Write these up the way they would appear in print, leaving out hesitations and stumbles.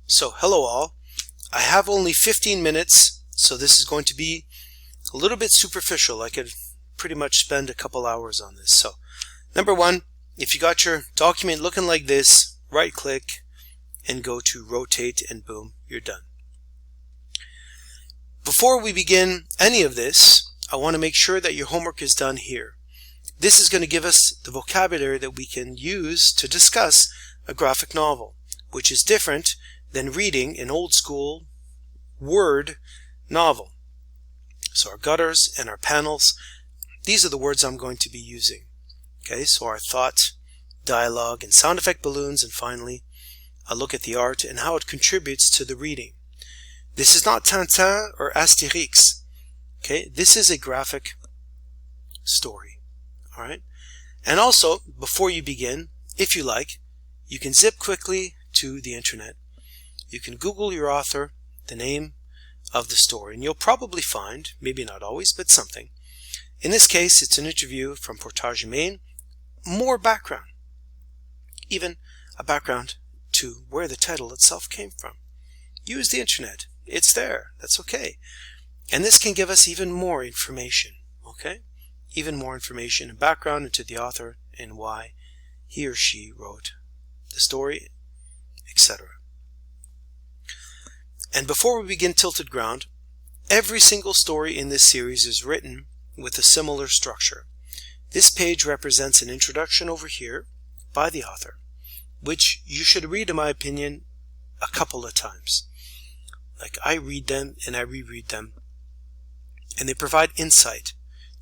So hello all. I have only 15 minutes, so this is going to be a little bit superficial. I could pretty much spend a couple hours on this. So number one, if you got your document looking like this, right click and go to rotate and boom, you're done. Before we begin any of this, I want to make sure that your homework is done here. This is going to give us the vocabulary that we can use to discuss a graphic novel, which is different than reading an old school word novel. So our gutters and our panels, these are the words I'm going to be using. Okay, so our thought, dialogue, and sound effect balloons, and finally a look at the art and how it contributes to the reading. This is not Tintin or Asterix. Okay, this is a graphic story. Alright, and also before you begin, if you like, you can zip quickly to the internet. You can Google your author, the name of the story, and you'll probably find, maybe not always, but something. In this case, it's an interview from Portage, Maine. More background, even a background to where the title itself came from. Use the internet. It's there. That's okay. And this can give us even more information. Okay? Even more information and background into the author and why he or she wrote the story, etc. And before we begin Tilted Ground, every single story in this series is written with a similar structure. This page represents an introduction over here by the author, which you should read, in my opinion, a couple of times. Like I read them and I reread them, and they provide insight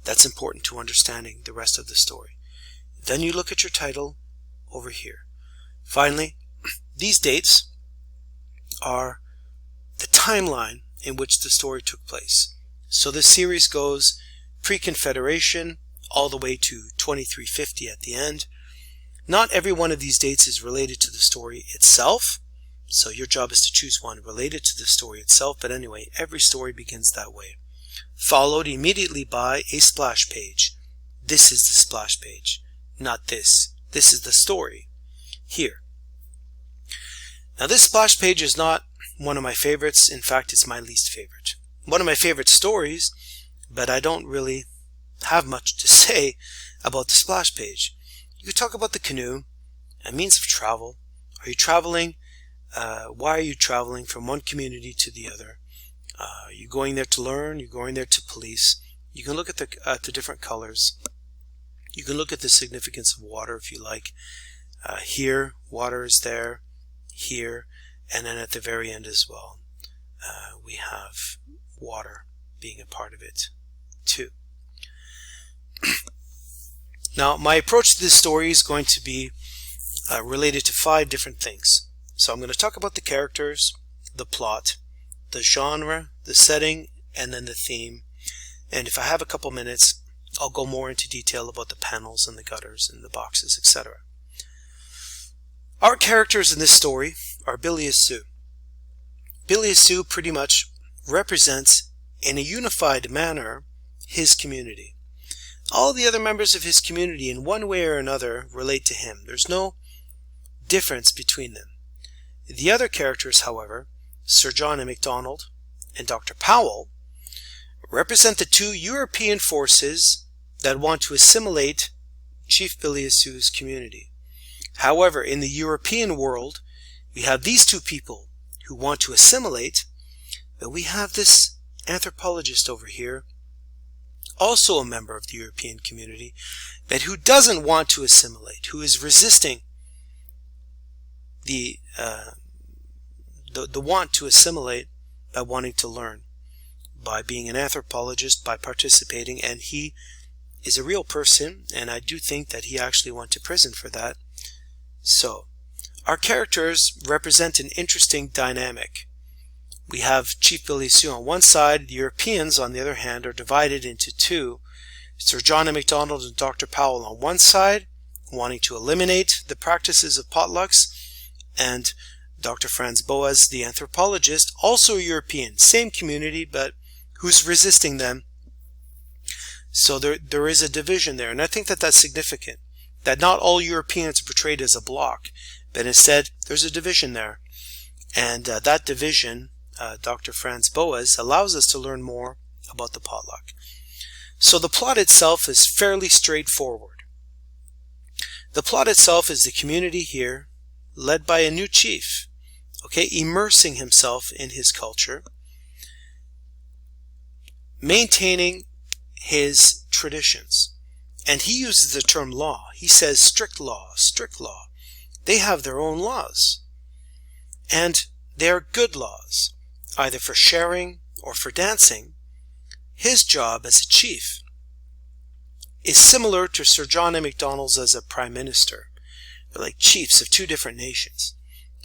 that's important to understanding the rest of the story. Then you look at your title over here. Finally, these dates are the timeline in which the story took place. So this series goes pre-Confederation all the way to 2350 at the end. Not every one of these dates is related to the story itself, so your job is to choose one related to the story itself, but anyway, every story begins that way. Followed immediately by a splash page. This is the splash page, not this. This is the story here. Now this splash page is not one of my favorites. In fact, it's my least favorite. One of my favorite stories, but I don't really have much to say about the splash page. You could talk about the canoe, a means of travel. Are you traveling? Why are you traveling from one community to the other? Are you going there to learn? You're going there to police. You can look at the different colors. You can look at the significance of water if you like. Here, water is there. Here, and then at the very end as well, we have water being a part of it too. Now, my approach to this story is going to be related to 5 different things. So I'm going to talk about the characters, the plot, the genre, the setting, and then the theme. And if I have a couple minutes, I'll go more into detail about the panels and the gutters and the boxes, etc. Our characters in this story are Billy and Sue. Billy and Sue pretty much represents, in a unified manner, his community. All the other members of his community in one way or another relate to him. There's no difference between them. The other characters, however, Sir John and MacDonald and Dr. Powell, represent the 2 European forces that want to assimilate Chief Billy and Sue's community. However, in the European world, we have these 2 people who want to assimilate, but we have this anthropologist over here, also a member of the European community, but who doesn't want to assimilate, who is resisting the want to assimilate by wanting to learn, by being an anthropologist, by participating, and he is a real person, and I do think that he actually went to prison for that. So, our characters represent an interesting dynamic. We have Chief Billy Sue on one side. The Europeans, on the other hand, are divided into 2. Sir John and MacDonald and Dr. Powell on one side, wanting to eliminate the practices of potlucks, and Dr. Franz Boas, the anthropologist, also a European, same community, but who's resisting them. So there is a division there, and I think that that's significant, that not all Europeans are portrayed as a bloc, but instead there's a division there. And that division, Dr. Franz Boas, allows us to learn more about the potluck. So the plot itself is fairly straightforward. The plot itself is the community here, led by a new chief, okay, immersing himself in his culture, maintaining his traditions. And he uses the term law. He says strict law, strict law. They have their own laws. And they are good laws, either for sharing or for dancing. His job as a chief is similar to Sir John A. Macdonald's as a prime minister. They're like chiefs of two different nations.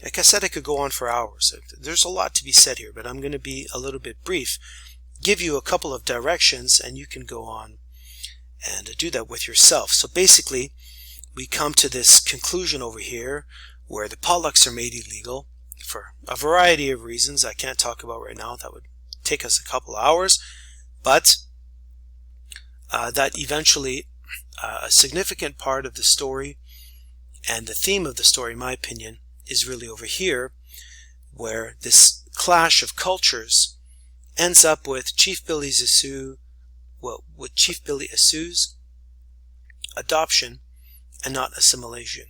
Like I said, I could go on for hours. There's a lot to be said here, but I'm going to be a little bit brief, give you a couple of directions, and you can go on and do that with yourself. So basically, we come to this conclusion over here where the potlucks are made illegal for a variety of reasons I can't talk about right now. That would take us a couple of hours, but that eventually a significant part of the story and the theme of the story, in my opinion, is really over here, where this clash of cultures ends up with Chief Billy Asu's adoption and not assimilation.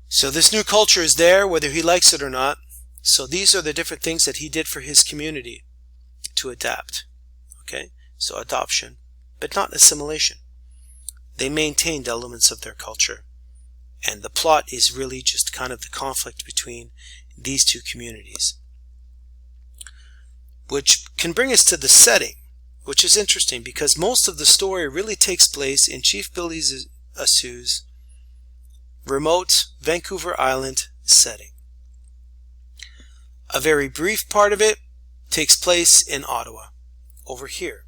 So this new culture is there whether he likes it or not. So these are the different things that he did for his community to adapt. Okay, so adoption, but not assimilation. They maintained elements of their culture. And the plot is really just kind of the conflict between these two communities. Which can bring us to the setting, which is interesting because most of the story really takes place in Chief Billy Asu's remote Vancouver Island setting. A very brief part of it takes place in Ottawa, over here.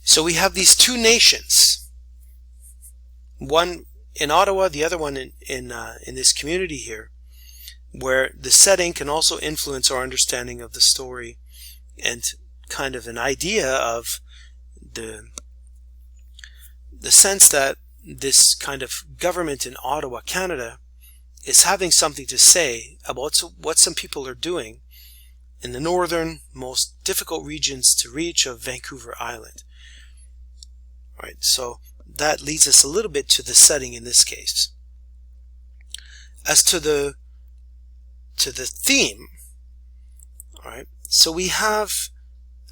So we have these two nations, one in Ottawa, the other one in this community here, where the setting can also influence our understanding of the story and kind of an idea of the sense that this kind of government in Ottawa, Canada, is having something to say about what some people are doing in the northern, most difficult regions to reach of Vancouver Island. All right, so that leads us a little bit to the setting in this case. As to the theme, all right, so we have,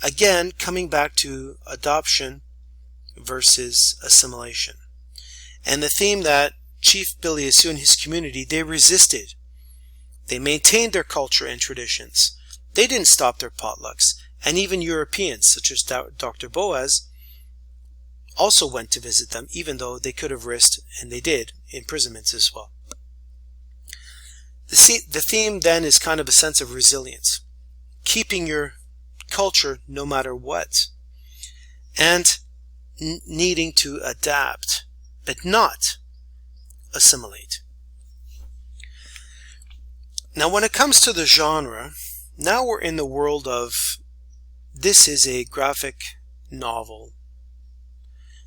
again, coming back to adoption versus assimilation. And the theme that Chief Billy Asu and his community, they resisted. They maintained their culture and traditions. They didn't stop their potlucks. And even Europeans, such as Dr. Boas, also went to visit them, even though they could have risked, and they did, imprisonments as well. The theme then is kind of a sense of resilience, keeping your culture no matter what, and needing to adapt, but not assimilate. Now when it comes to the genre, now we're in the world of, this is a graphic novel.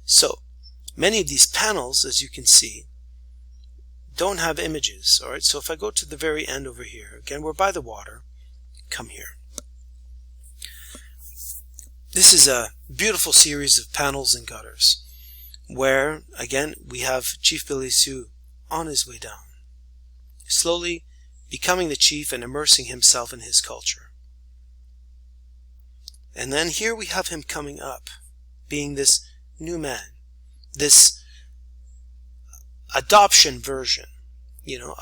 So many of these panels, as you can see, don't have images. All right, so if I go to the very end over here, again, we're by the water. Come here. This is a beautiful series of panels and gutters where, again, we have Chief Billy Asu on his way down, slowly becoming the chief and immersing himself in his culture. And then here we have him coming up, being this new man, this adoption version,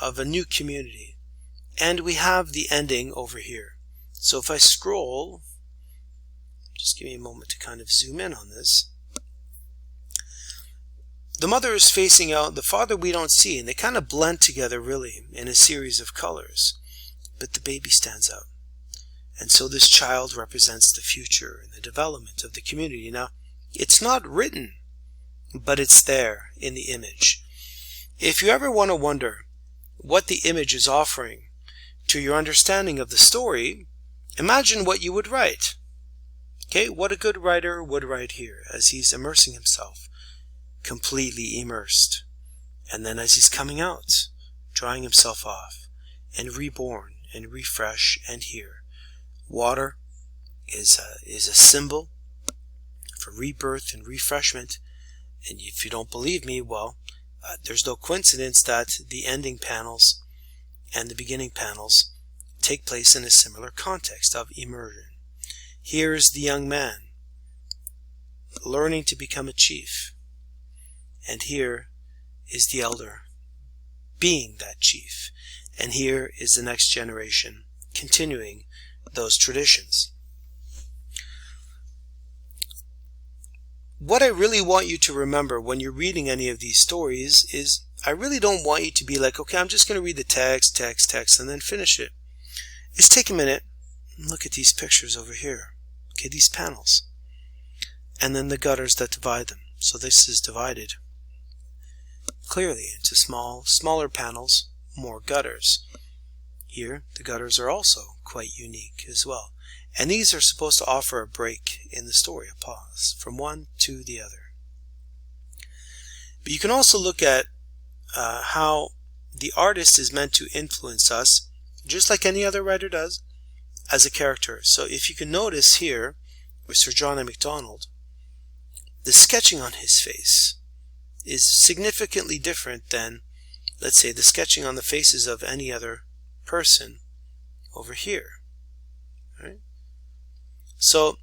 of a new community. And we have the ending over here. So if I scroll, just give me a moment to kind of zoom in on this. The mother is facing out, the father we don't see, and they kind of blend together really in a series of colors. But the baby stands out. And so this child represents the future and the development of the community. Now, it's not written, but it's there in the image. If you ever want to wonder what the image is offering to your understanding of the story, imagine what you would write. Okay, what a good writer would write here as he's immersing himself, completely immersed. And then as he's coming out, drying himself off, and reborn, and refresh and hear. Water is a symbol for rebirth and refreshment. And if you don't believe me, well, there's no coincidence that the ending panels and the beginning panels take place in a similar context of immersion. Here is the young man learning to become a chief, and here is the elder being that chief, and here is the next generation continuing those traditions. What I really want you to remember when you're reading any of these stories is I really don't want you to be like, okay, I'm just going to read the text, and then finish it. Is take a minute and look at these pictures over here. Okay, these panels. And then the gutters that divide them. So this is divided clearly into smaller panels, more gutters. Here, the gutters are also quite unique as well. And these are supposed to offer a break in the story, a pause from one to the other. But you can also look at how the artist is meant to influence us, just like any other writer does, as a character. So if you can notice here, with Sir John A. Macdonald, the sketching on his face is significantly different than, let's say, the sketching on the faces of any other person over here. Right? So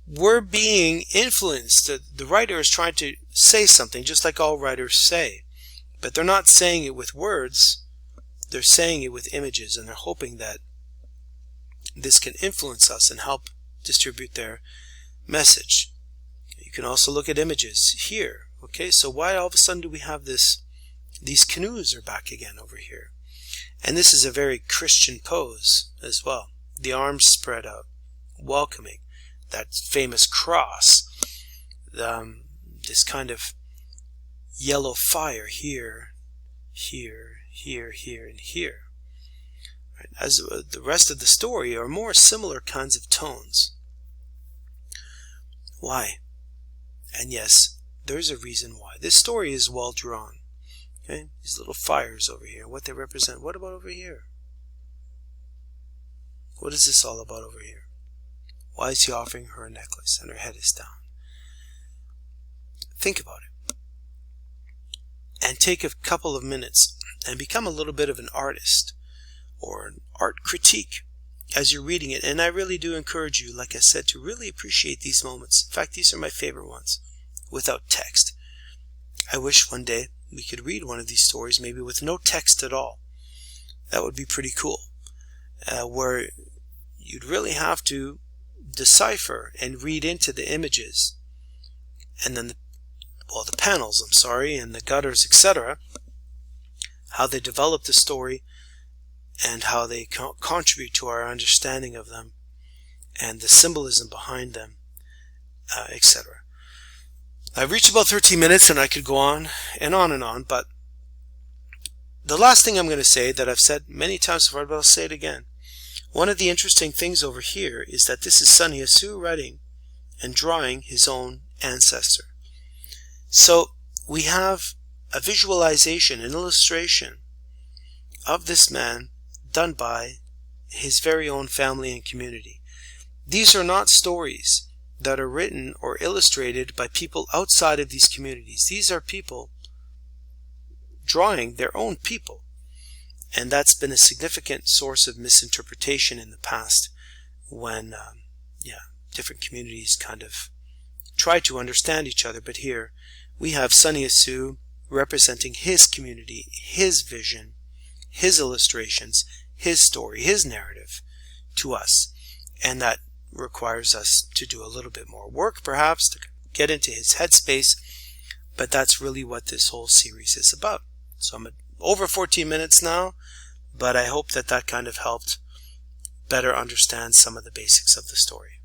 we're being influenced. The writer is trying to say something, just like all writers say, but they're not saying it with words. They're saying it with images, and they're hoping that this can influence us and help distribute their message. You can also look at images here. Okay, so why all of a sudden do we have this? These canoes are back again over here. And this is a very Christian pose as well. The arms spread out, welcoming. That famous cross. This kind of yellow fire here, here, here, here, and here. Right? As the rest of the story are more similar kinds of tones. Why? And yes, there's a reason why. This story is well drawn. Okay? These little fires over here, what they represent. What about over here? What is this all about over here? Why is he offering her a necklace and her head is down? Think about it. And take a couple of minutes and become a little bit of an artist or an art critique as you're reading it. And I really do encourage you, like I said, to really appreciate these moments. In fact, these are my favorite ones, without text. I wish one day we could read one of these stories maybe with no text at all. That would be pretty cool. Where you'd really have to decipher and read into the images and then the panels, and the gutters, etc., how they develop the story and how they contribute to our understanding of them and the symbolism behind them, etc. I've reached about 13 minutes and I could go on and on, but the last thing I'm going to say that I've said many times before, but I'll say it again. One of the interesting things over here is that this is Sun Yat-sen writing and drawing his own ancestor. So we have a visualization, an illustration of this man done by his very own family and community. These are not stories that are written or illustrated by people outside of these communities. These are people drawing their own people. And that's been a significant source of misinterpretation in the past when different communities kind of try to understand each other. But here we have Sun Yat-sen representing his community, his vision, his illustrations, his story, his narrative to us. And that requires us to do a little bit more work, perhaps, to get into his headspace. But that's really what this whole series is about. So I'm at over 14 minutes now, but I hope that kind of helped better understand some of the basics of the story.